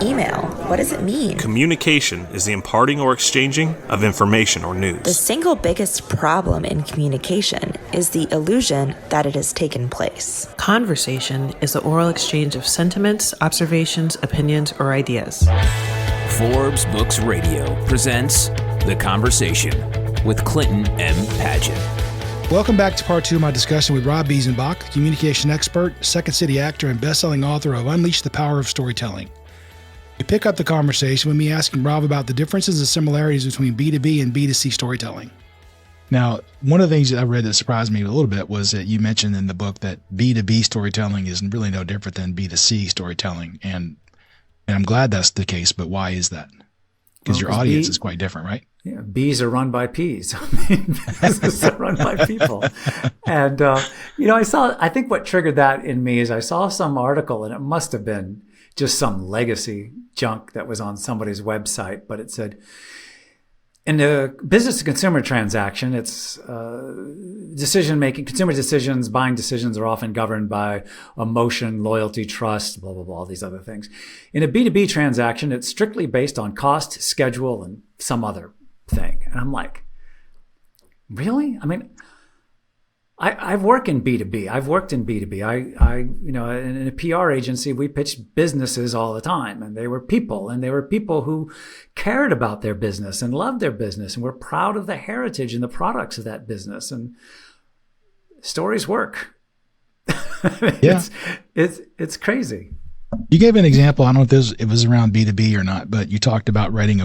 email? What does it mean? Communication is the imparting or exchanging of information or news. The single biggest problem in communication is the illusion that it has taken place. Conversation is the oral exchange of sentiments, observations, opinions, or ideas. Forbes Books Radio presents The Conversation with Clinton M. Padgett. Welcome back to part two of my discussion with Rob Biesenbach, communication expert, Second City actor, and best-selling author of Unleash the Power of Storytelling. We pick up the conversation with me asking Rob about the differences and similarities between B2B and B2C storytelling. Now, one of the things that I read that surprised me a little bit was that you mentioned in the book that B2B storytelling is really no different than B2C storytelling. And I'm glad that's the case, but why is that? Because your audience is quite different, right? Yeah, bees are run by peas. I mean, businesses are run by people. And, I think what triggered that in me is I saw some article, and it must have been just some legacy junk that was on somebody's website, but it said, in a business to consumer transaction, it's decision-making, consumer decisions, buying decisions are often governed by emotion, loyalty, trust, blah, blah, blah, all these other things. In a B2B transaction, it's strictly based on cost, schedule, and some other thing. And I'm like, really? I mean, I've worked in B2B. I've worked in B2B. In a PR agency, we pitched businesses all the time, and they were people who cared about their business and loved their business and were proud of the heritage and the products of that business. And stories work. Yeah. It's crazy. You gave an example. I don't know if it was around B2B or not, but you talked about writing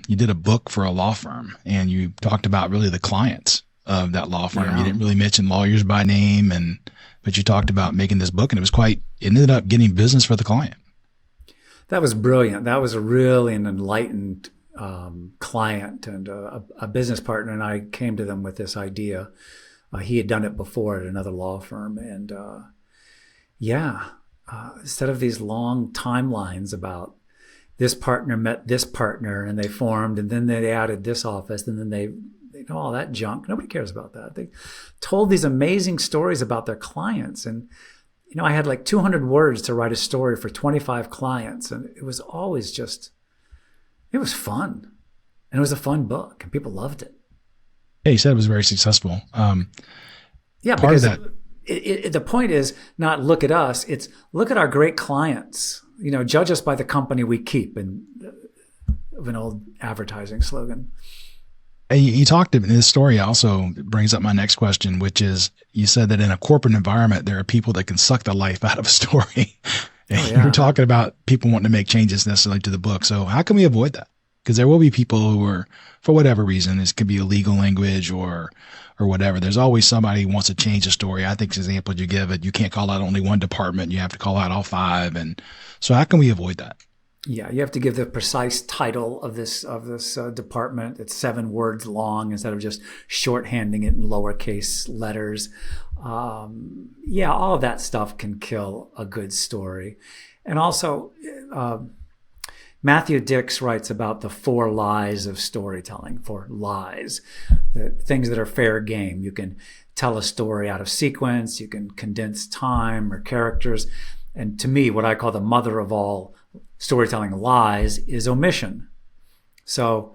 you did a book for a law firm, and you talked about really the clients of that law firm. Yeah. You didn't really mention lawyers by name, but you talked about making this book, and it ended up getting business for the client. That was brilliant. That was really an enlightened client, and a business partner and I came to them with this idea. He had done it before at another law firm, and instead of these long timelines about this partner met this partner and they formed, and then they added this office, and then they all that junk. Nobody cares about that. They told these amazing stories about their clients. And, I had like 200 words to write a story for 25 clients. And it was always it was fun. And it was a fun book, and people loved it. Yeah, you said it was very successful. Because the point is not look at us. It's look at our great clients. Judge us by the company we keep, and of an old advertising slogan. You talked in this story also brings up my next question, which is you said that in a corporate environment, there are people that can suck the life out of a story. And you're talking about people wanting to make changes necessarily to the book. So how can we avoid that? Because there will be people who are, for whatever reason, this could be illegal language or whatever. There's always somebody who wants to change a story. I think the example you give it, you can't call out only one department. You have to call out all five. And so how can we avoid that? Yeah, you have to give the precise title of this department. It's 7 words long instead of just shorthanding it in lowercase letters. All of that stuff can kill a good story. And also, Matthew Dix writes about the 4 lies of storytelling, 4 lies, the things that are fair game. You can tell a story out of sequence. You can condense time or characters. And to me, what I call the mother of all storytelling lies is omission. So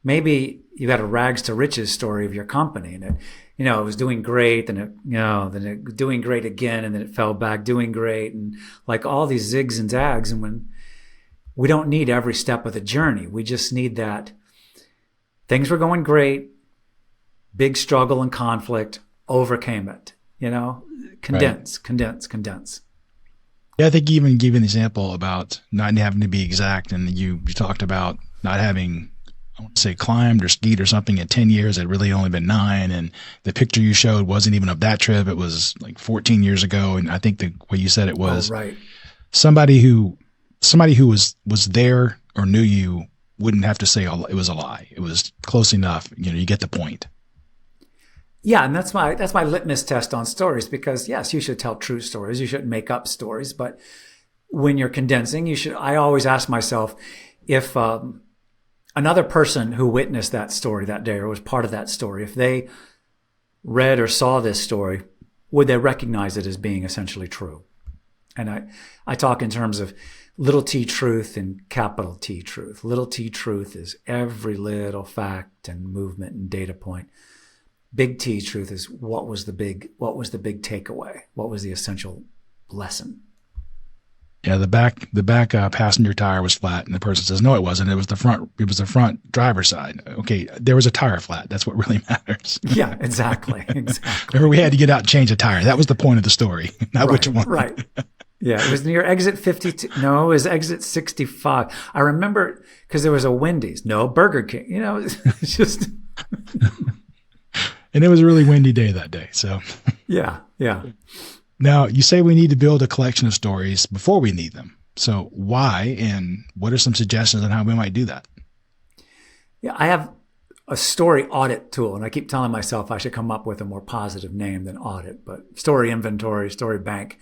maybe you got a rags to riches story of your company, and it was doing great, and then it doing great again, and then it fell back, doing great, and like all these zigs and zags. And when we don't need every step of the journey, we just need that things were going great, big struggle and conflict, overcame it. Condense. Yeah, I think you even gave an example about not having to be exact, and you talked about not having, I want to say, climbed or skied or something in 10 years. It had really only been 9, and the picture you showed wasn't even of that trip. It was like 14 years ago, and I think the way you said it was somebody who was there or knew you wouldn't have to say it was a lie. It was close enough. You get the point. Yeah, and that's my litmus test on stories, because yes, you should tell true stories. You shouldn't make up stories, but when you're condensing, I always ask myself if another person who witnessed that story that day or was part of that story, if they read or saw this story, would they recognize it as being essentially true? And I talk in terms of little t truth and capital T truth. Little t truth is every little fact and movement and data point. Big T truth is what was the big takeaway? What was the essential lesson? Yeah, the back passenger tire was flat, and the person says, "No, it wasn't. It was the front driver's side." Okay, there was a tire flat. That's what really matters. Yeah, exactly. Remember, we had to get out and change a tire. That was the point of the story, not which one. Right. Yeah, it was near exit 52. No, it was exit 65. I remember because there was a Wendy's. No, Burger King. It's just. And it was a really windy day that day. So. Yeah. Now, you say we need to build a collection of stories before we need them. So why, and what are some suggestions on how we might do that? Yeah, I have a story audit tool, and I keep telling myself I should come up with a more positive name than audit, but story inventory, story bank.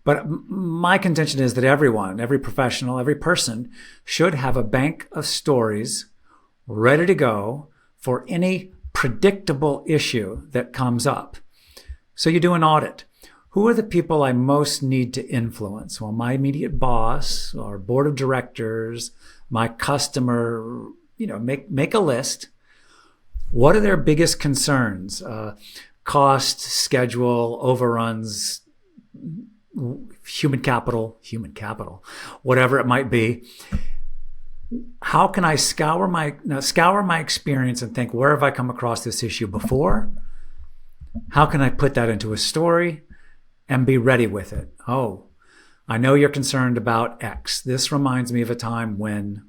But my contention is that everyone, every professional, every person should have a bank of stories ready to go for any predictable issue that comes up. So you do an audit. Who are the people I most need to influence? Well, my immediate boss, our board of directors, my customer, make a list. What are their biggest concerns? Cost, schedule, overruns, human capital, whatever it might be. How can I scour my experience and think, where have I come across this issue before? How can I put that into a story and be ready with it? Oh, I know you're concerned about X. This reminds me of a time when,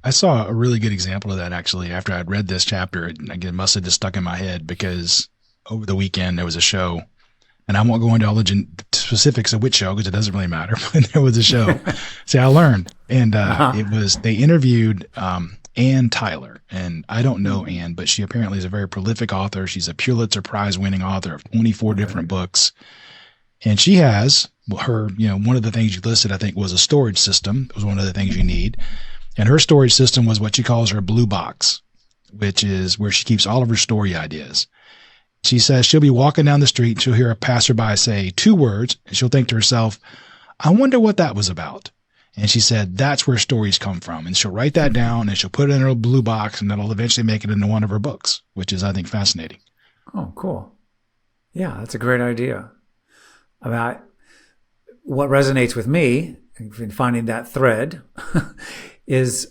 I saw a really good example of that actually after I'd read this chapter. Again, it must have just stuck in my head because over the weekend there was a show, and I won't go into all the specifics of which show because it doesn't really matter, but there was a show. See, I learned. And they interviewed Ann Tyler. And I don't know Ann, but she apparently is a very prolific author. She's a Pulitzer Prize winning author of 24 different books. And she has her, one of the things you listed, I think, was a storage system. It was one of the things you need. And her storage system was what she calls her blue box, which is where she keeps all of her story ideas. She says she'll be walking down the street and she'll hear a passerby say 2 words and she'll think to herself, I wonder what that was about. And she said, that's where stories come from. And she'll write that down and she'll put it in her blue box and that'll eventually make it into one of her books, which is, I think, fascinating. Oh, cool. Yeah, that's a great idea. About what resonates with me in finding that thread is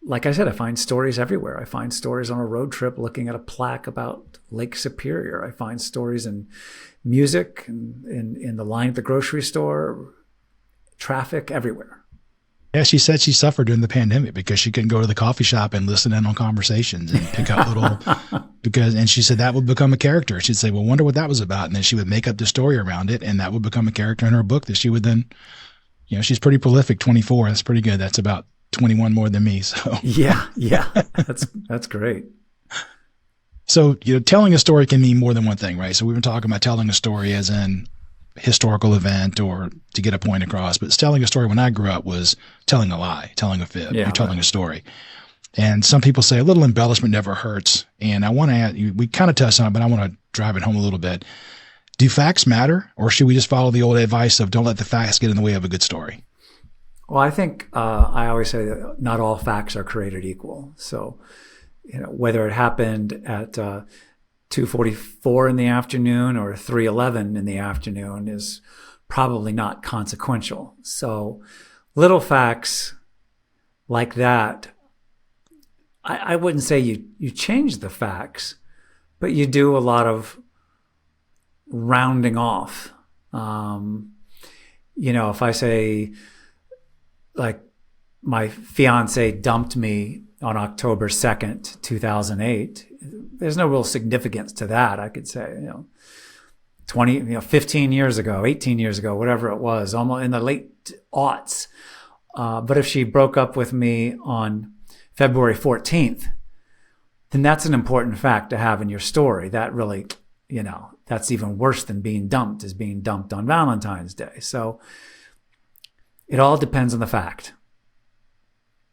like I said, I find stories everywhere. I find stories on a road trip looking at a plaque about Lake Superior. I find stories in music, in the line at the grocery store, traffic, everywhere. Yeah, she said she suffered during the pandemic because she couldn't go to the coffee shop and listen in on conversations and pick up and she said that would become a character. She'd say, well, wonder what that was about. And then she would make up the story around it, and that would become a character in her book that she would then, she's pretty prolific, 24. That's pretty good. That's about 21 more than me. So yeah, that's great. So, telling a story can mean more than one thing, right? So we've been talking about telling a story as in historical event or to get a point across, but telling a story when I grew up was telling a lie, telling a fib, telling a story. And some people say a little embellishment never hurts. And I want to add, we kind of touched on it, but I want to drive it home a little bit. Do facts matter, or should we just follow the old advice of don't let the facts get in the way of a good story? Well, I think I always say that not all facts are created equal. So, whether it happened at 2:44 in the afternoon or 3:11 in the afternoon is probably not consequential. So, little facts like that, I wouldn't say you change the facts, but you do a lot of rounding off. If I say, like, my fiance dumped me on October 2nd, 2008, there's no real significance to that. I could say, 15 years ago, 18 years ago, whatever it was, almost in the late aughts. But if she broke up with me on February 14th, then that's an important fact to have in your story. That really, that's even worse than being dumped, is being dumped on Valentine's Day. So it all depends on the fact.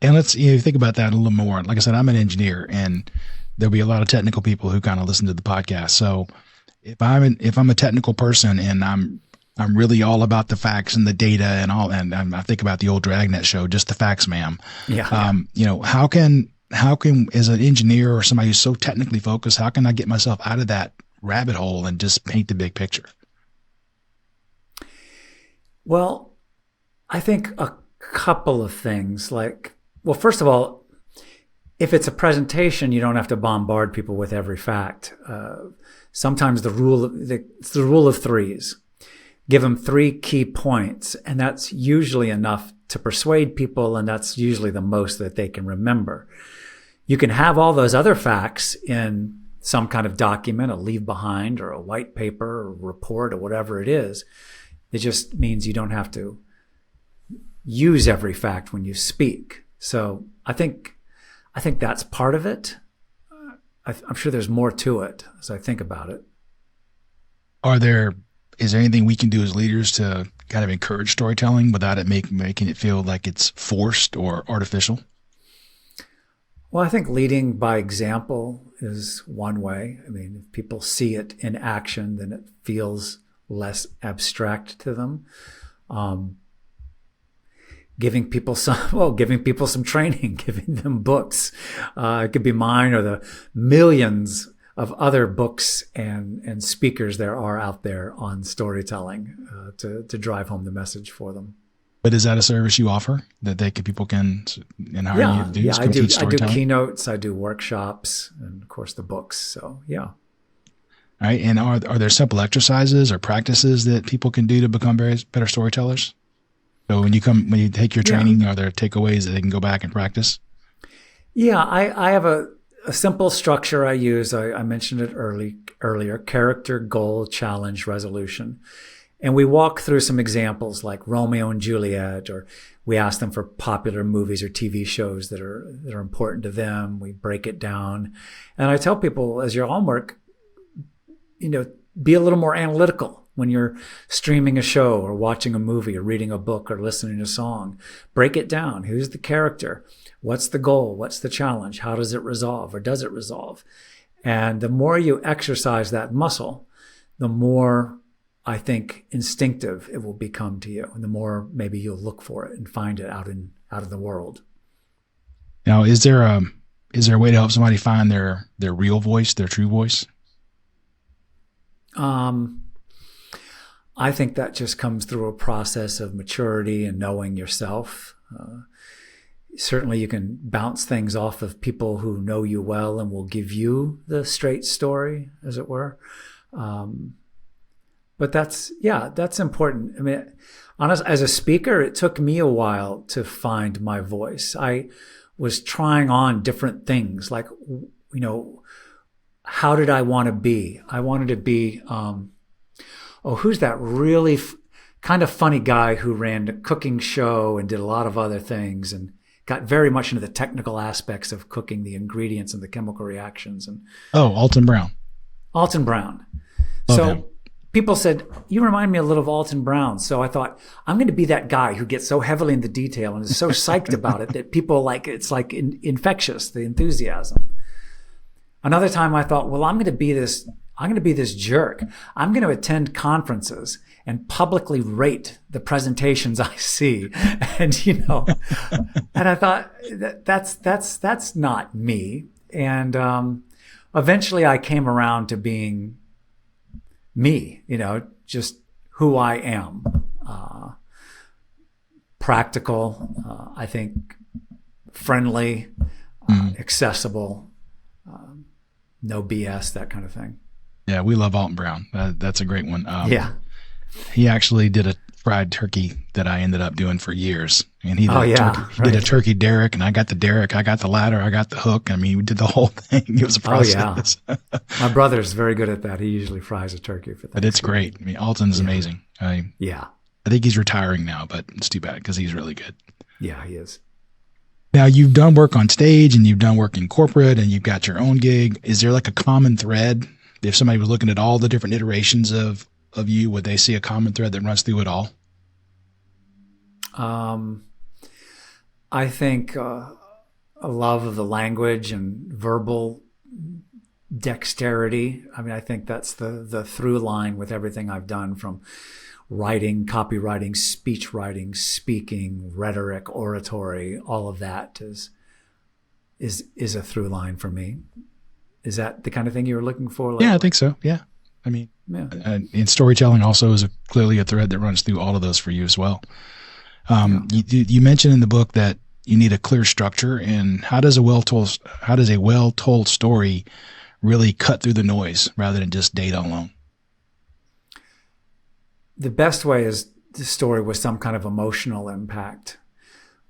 And let's think about that a little more. Like I said, I'm an engineer, and there'll be a lot of technical people who kind of listen to the podcast. So if I'm a technical person and I'm I'm really all about the facts and the data and all. And I think about the old Dragnet show, Just the Facts, Ma'am. Yeah. You know, how can, as an engineer or somebody who's so technically focused, how can I get myself out of that rabbit hole and just paint the big picture? Well, I think a couple of things. Like, well, first of all, if it's a presentation, you don't have to bombard people with every fact. Sometimes it's the rule of threes. Give them 3 key points, and that's usually enough to persuade people, and that's usually the most that they can remember. You can have all those other facts in some kind of document, a leave behind or a white paper or report or whatever it is. It just means you don't have to use every fact when you speak. So I think that's part of it. I'm sure there's more to it as I think about it. Is there anything we can do as leaders to kind of encourage storytelling without it making it feel like it's forced or artificial? Well, I think leading by example is one way. I mean, if people see it in action, then it feels less abstract to them. Giving people some training, giving them books. It could be mine or the millions of other books and speakers there are out there on storytelling to drive home the message for them. But is that a service you offer that people can and hire you to do? Yeah, I do keynotes, I do workshops, and of course the books. So yeah. All right. And are there simple exercises or practices that people can do to become better storytellers? So when you take your training, are there takeaways that they can go back and practice? Yeah, I have a simple structure I use. I mentioned it earlier: character, goal, challenge, resolution. And we walk through some examples like Romeo and Juliet, or we ask them for popular movies or TV shows that are important to them. We break it down. And I tell people, as your homework, be a little more analytical when you're streaming a show or watching a movie or reading a book or listening to a song. Break it down. Who's the character? What's the goal? What's the challenge? How does it resolve, or does it resolve? And the more you exercise that muscle, the more, I think, instinctive it will become to you, and the more maybe you'll look for it and find it out in the world. Now, is there a way to help somebody find their real voice, their true voice? I think that just comes through a process of maturity and knowing yourself. Certainly you can bounce things off of people who know you well and will give you the straight story, as it were. But that's important. I mean, honestly, as a speaker, it took me a while to find my voice. I was trying on different things, like, how did I want to be? I wanted to be, who's that really kind of funny guy who ran a cooking show and did a lot of other things and got very much into the technical aspects of cooking, the ingredients and the chemical reactions. And Alton Brown. Alton Brown. Love him. People said, you remind me a little of Alton Brown. So I thought, I'm going to be that guy who gets so heavily in the detail and is so psyched about it that people it's like infectious, the enthusiasm. Another time I thought, well, I'm going to be this jerk. I'm going to attend conferences and publicly rate the presentations I see. And, and I thought that's not me. And eventually I came around to being me, just who I am. Practical, I think friendly, accessible, no BS, that kind of thing. Yeah, we love Alton Brown. That's a great one. Yeah. He actually did a fried turkey that I ended up doing for years. And he did a turkey derrick, and I got the derrick, I got the ladder, I got the hook. I mean, we did the whole thing. It was a process. Oh, yeah. My brother's very good at that. He usually fries a turkey for Thanksgiving. But it's great. I mean, Alton's amazing. I think he's retiring now, but it's too bad because he's really good. Yeah, he is. Now, you've done work on stage and you've done work in corporate and you've got your own gig. Is there like a common thread? If somebody was looking at all the different iterations of you, would they see a common thread that runs through it all? I think a love of the language and verbal dexterity. I mean, I think that's the through line with everything I've done, from writing, copywriting, speech writing, speaking, rhetoric, oratory, all of that is a through line for me. Is that the kind of thing you were looking for? Yeah, I think so. Yeah. I mean, yeah. And storytelling also is clearly a thread that runs through all of those for you as well. You mentioned in the book that you need a clear structure, and how does a well-told story really cut through the noise rather than just data alone? The best way is the story with some kind of emotional impact,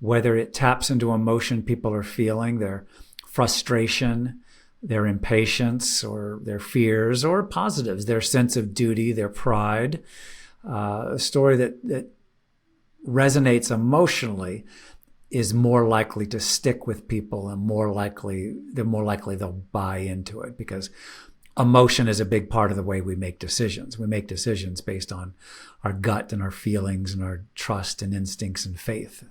whether it taps into emotion people are feeling, their frustration, their impatience, or their fears, or positives, their sense of duty, their pride. A story that resonates emotionally is more likely to stick with people, and they're more likely they'll buy into it, because emotion is a big part of the way we make decisions. We make decisions based on our gut and our feelings and our trust and instincts and faith.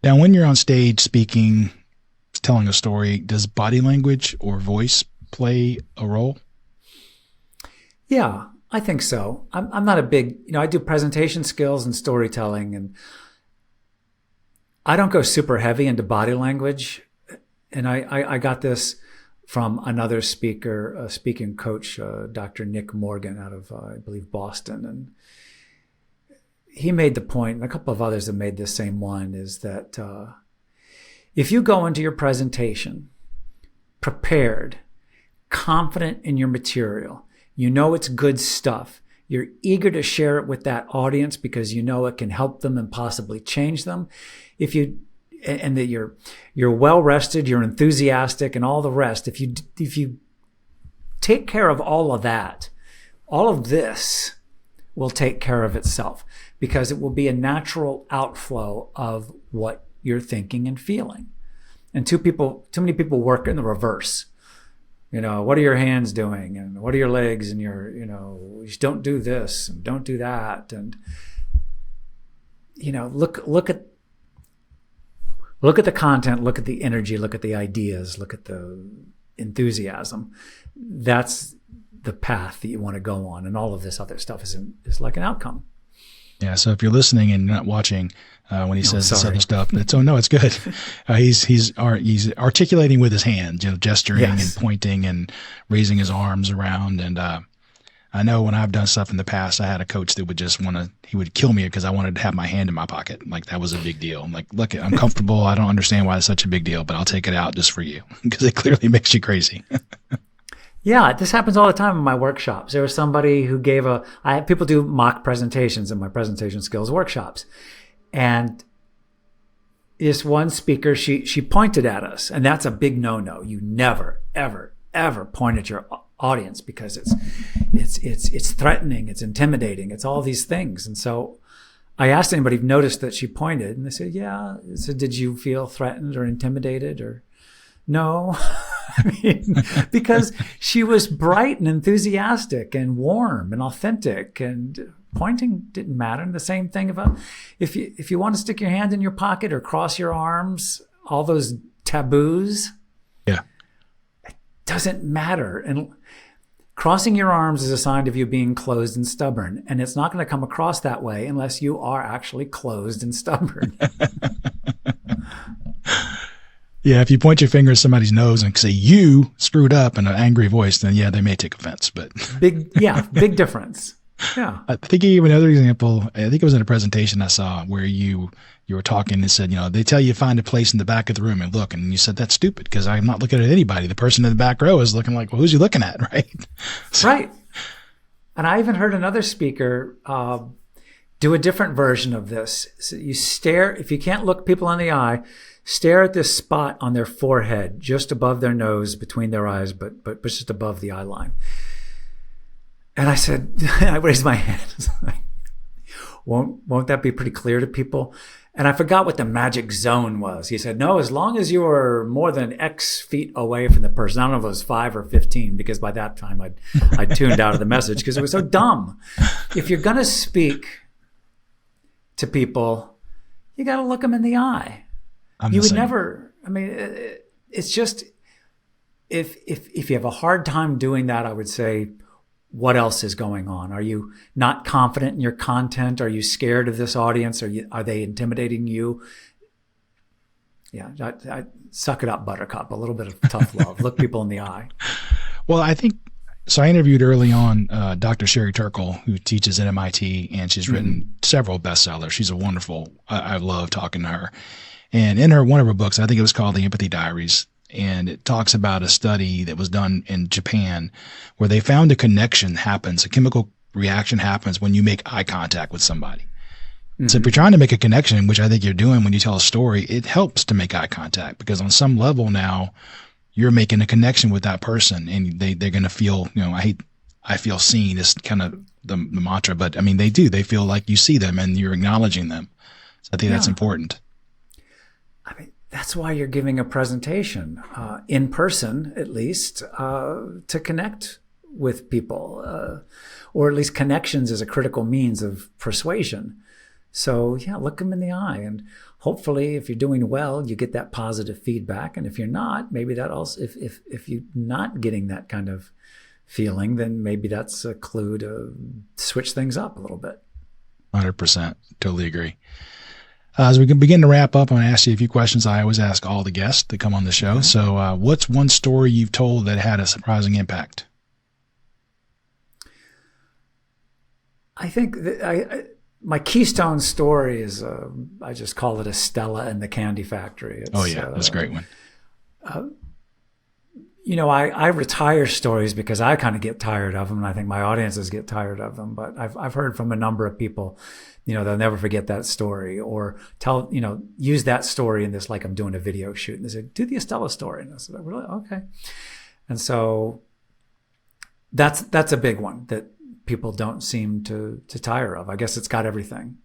Now, when you're on stage speaking, telling a story, does body language or voice play a role? Yeah, I think so. I'm not a big, I do presentation skills and storytelling, and I don't go super heavy into body language. And I got this from another speaker, a speaking coach, Dr. Nick Morgan out of, I believe, Boston. And he made the point, and a couple of others have made the same one, is that if you go into your presentation prepared, confident in your material, you know it's good stuff, you're eager to share it with that audience because you know it can help them and possibly change them, and that you're well rested, you're enthusiastic, and all the rest, if you take care of all of that, all of this will take care of itself, because it will be a natural outflow of what you're thinking and feeling. And too many people work in the reverse. What are your hands doing, and what are your legs, and you just don't do this and don't do that, and look at the content, look at the energy, look at the ideas, look at the enthusiasm. That's the path that you want to go on, and all of this other stuff is like an outcome. Yeah. So if you're listening and not watching, when he says this other stuff, it's good. He's articulating with his hands, gesturing and pointing and raising his arms around. And I know when I've done stuff in the past, I had a coach that would he would kill me because I wanted to have my hand in my pocket. Like, that was a big deal. I'm like, look, I'm comfortable. I don't understand why it's such a big deal, but I'll take it out just for you, because it clearly makes you crazy. Yeah, this happens all the time in my workshops. There was somebody who people do mock presentations in my presentation skills workshops. And this one speaker, she pointed at us, and that's a big no-no. You never, ever, ever point at your audience, because it's threatening, it's intimidating, it's all these things. And so I asked anybody who noticed that she pointed, and they said, yeah. I said, did you feel threatened or intimidated? Or no. Because she was bright and enthusiastic and warm and authentic, and pointing didn't matter. And the same thing about if you want to stick your hand in your pocket or cross your arms, all those taboos. Yeah. It doesn't matter. And crossing your arms is a sign of you being closed and stubborn. And it's not going to come across that way unless you are actually closed and stubborn. Yeah, if you point your finger at somebody's nose and say, you screwed up, in an angry voice, then yeah, they may take offense. But big difference. Yeah. I think you gave another example. I think it was in a presentation I saw where you were talking and said, they tell you to find a place in the back of the room and look. And you said, that's stupid, because I'm not looking at anybody. The person in the back row is looking like, well, who's he looking at? Right. Right. And I even heard another speaker do a different version of this. So you stare, if you can't look people in the eye, stare at this spot on their forehead, just above their nose, between their eyes, but just above the eye line. And I said, I raised my hand. Won't that be pretty clear to people? And I forgot what the magic zone was. He said, no, as long as you are more than X feet away from the person. I don't know if it was 5 or 15, because by that time I'd tuned out of the message because it was so dumb. If you're going to speak to people, you got to look them in the eye. You would never, it's just, if you have a hard time doing that, I would say, what else is going on? Are you not confident in your content? Are you scared of this audience? Are they intimidating you? Yeah, I suck it up, Buttercup. A little bit of tough love. Look people in the eye. Well, I think so. I interviewed early on Dr. Sherry Turkle, who teaches at MIT, and she's written several bestsellers. She's a wonderful. I love talking to her. And in one of her books, I think it was called The Empathy Diaries, and it talks about a study that was done in Japan where they found a connection happens, a chemical reaction happens when you make eye contact with somebody. So if you're trying to make a connection, which I think you're doing when you tell a story, it helps to make eye contact, because on some level now you're making a connection with that person, and they're going to feel, I feel seen is kind of the mantra, but I mean, they feel like you see them and you're acknowledging them. So I think that's important. I mean, that's why you're giving a presentation in person, at least, to connect with people, or at least connections is a critical means of persuasion. So yeah, look them in the eye, and hopefully, if you're doing well, you get that positive feedback. And if you're not, maybe that also, if you're not getting that kind of feeling, then maybe that's a clue to switch things up a little bit. 100%, totally agree. As we can begin to wrap up, I'm going to ask you a few questions I always ask all the guests that come on the show. So what's one story you've told that had a surprising impact? I think that my keystone story is, I just call it Estella and the Candy Factory. That's a great one. I retire stories because I kind of get tired of them, and I think my audiences get tired of them. But I've heard from a number of people, they'll never forget that story, or use that story in this, like I'm doing a video shoot, and they say, do the Estella story. And I said, really? Okay. And so that's a big one that people don't seem to tire of. I guess it's got everything.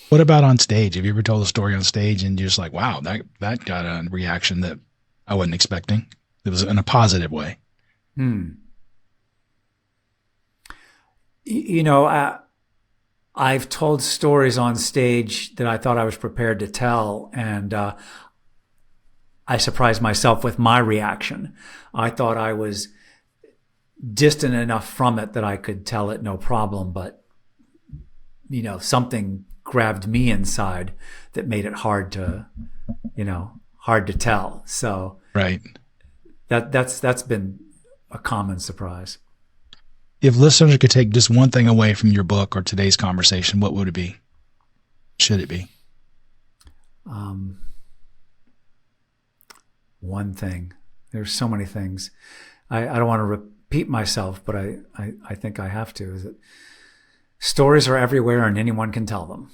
What about on stage? Have you ever told a story on stage and you're just like, wow, that got a reaction that I wasn't expecting? It was in a positive way. I've told stories on stage that I thought I was prepared to tell, and I surprised myself with my reaction. I thought I was distant enough from it that I could tell it no problem, but something grabbed me inside that made it hard to tell. So right. That's been a common surprise. If listeners could take just one thing away from your book or today's conversation, what would it be? Should it be? One thing. There's so many things. I don't want to repeat myself, but I think I have to. Is that stories are everywhere and anyone can tell them.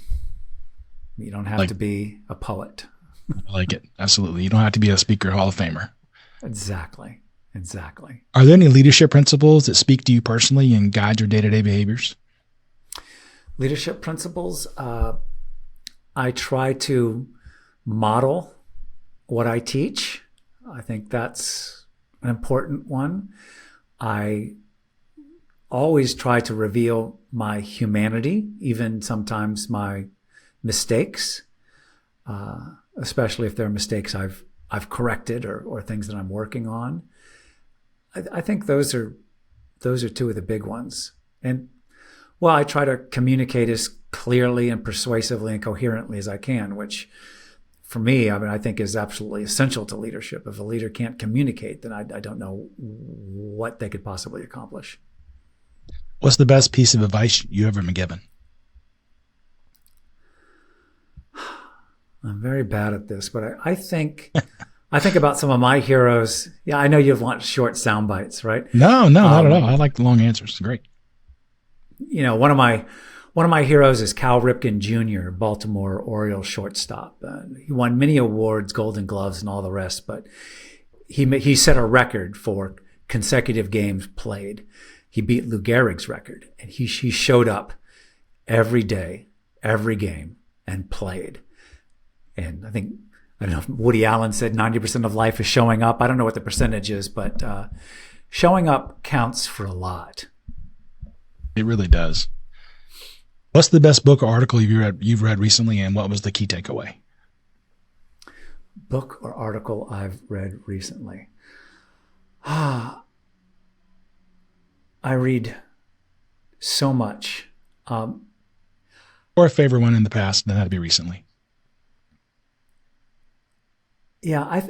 You don't have to be a poet. I like it. Absolutely. You don't have to be a speaker Hall of Famer. Exactly. Are there any leadership principles that speak to you personally and guide your day-to-day behaviors? Leadership principles. I try to model what I teach. I think that's an important one. I always try to reveal my humanity, even sometimes my mistakes, especially if they're mistakes I've corrected or things that I'm working on. I think those are two of the big ones. And I try to communicate as clearly and persuasively and coherently as I can, which for me, I think is absolutely essential to leadership. If a leader can't communicate, then I don't know what they could possibly accomplish. What's the best piece of advice you ever been given? I'm very bad at this, but I think about some of my heroes. Yeah, I know you want short sound bites, right? No, not at all. I like the long answers. Great. One of my heroes is Cal Ripken Jr., Baltimore Orioles shortstop. He won many awards, Golden Gloves, and all the rest. But he set a record for consecutive games played. He beat Lou Gehrig's record, and he showed up every day, every game, and played. And I don't know if Woody Allen said 90% of life is showing up. I don't know what the percentage is, but showing up counts for a lot. It really does. What's the best book or article you've read recently, and what was the key takeaway? Book or article I've read recently. I read so much. Or a favorite one in the past, then that'd be recently. Yeah,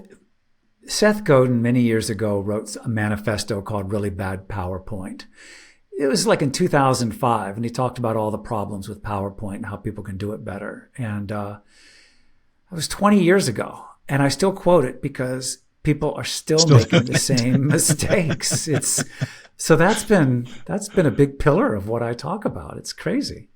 Seth Godin many years ago wrote a manifesto called Really Bad PowerPoint. It was like in 2005, and he talked about all the problems with PowerPoint and how people can do it better. And it was 20 years ago, and I still quote it because people are still making the same mistakes. So that's been a big pillar of what I talk about. It's crazy.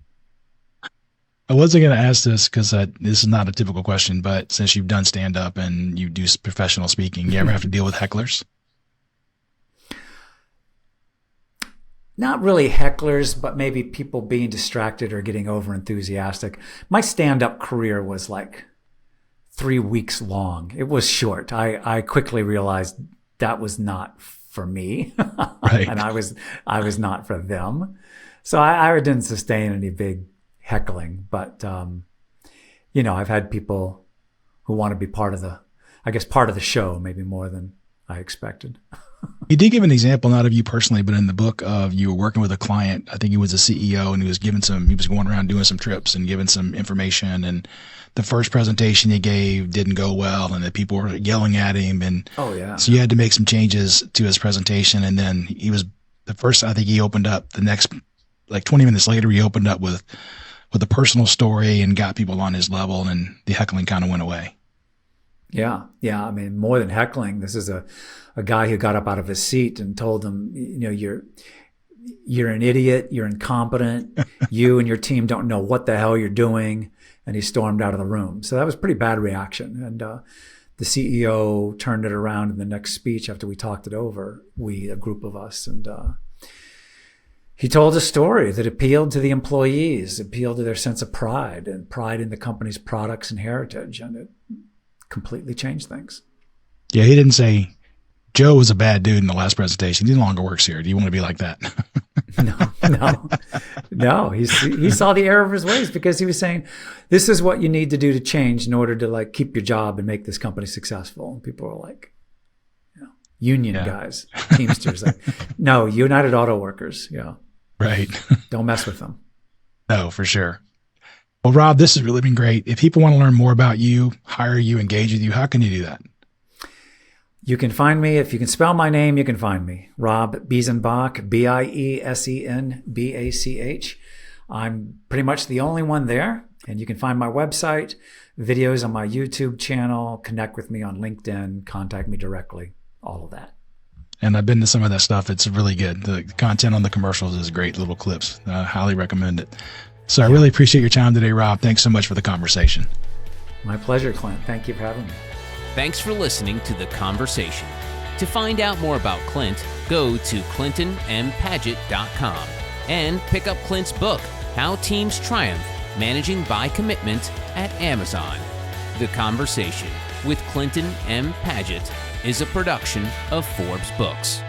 I wasn't going to ask this because this is not a typical question, but since you've done stand-up and you do professional speaking, you ever have to deal with hecklers? Not really hecklers, but maybe people being distracted or getting over-enthusiastic. My stand-up career was like 3 weeks long. It was short. I quickly realized that was not for me, right. And I was not for them. So I didn't sustain any big heckling, but I've had people who want to be part of the show, maybe more than I expected. You did give an example, not of you personally, but in the book of you were working with a client. I think he was a CEO, and he was going around doing some trips and giving some information. And the first presentation he gave didn't go well, and the people were yelling at him. And so you had to make some changes to his presentation. And then I think he opened up the next, like 20 minutes later, he opened up with a personal story and got people on his level, and the heckling kind of went away. Yeah. I mean, more than heckling, this is a guy who got up out of his seat and told them, you're an idiot, you're incompetent, you and your team don't know what the hell you're doing, and he stormed out of the room. So that was a pretty bad reaction. And the CEO turned it around in the next speech after we talked it over, a group of us, and he told a story that appealed to the employees, appealed to their sense of pride and pride in the company's products and heritage, and it completely changed things. Yeah, he didn't say, Joe was a bad dude in the last presentation. He no longer works here. Do you want to be like that? No. He saw the error of his ways, because he was saying, this is what you need to do to change in order to like keep your job and make this company successful. And people were like, union guys, Teamsters, like, no, United Auto Workers. Right. Don't mess with them. No, for sure. Well, Rob, this has really been great. If people want to learn more about you, hire you, engage with you, how can you do that? You can find me. If you can spell my name, you can find me. Rob Biesenbach, Biesenbach. I'm pretty much the only one there. And you can find my website, videos on my YouTube channel, connect with me on LinkedIn, contact me directly, all of that. And I've been to some of that stuff. It's really good. The content on the commercials is great, little clips. I highly recommend it. So I really appreciate your time today, Rob. Thanks so much for the conversation. My pleasure, Clint. Thank you for having me. Thanks for listening to The Conversation. To find out more about Clint, go to clintonmpaget.com and pick up Clint's book, How Teams Triumph, Managing by Commitment, at Amazon. The Conversation with Clinton M. Paget is a production of Forbes Books.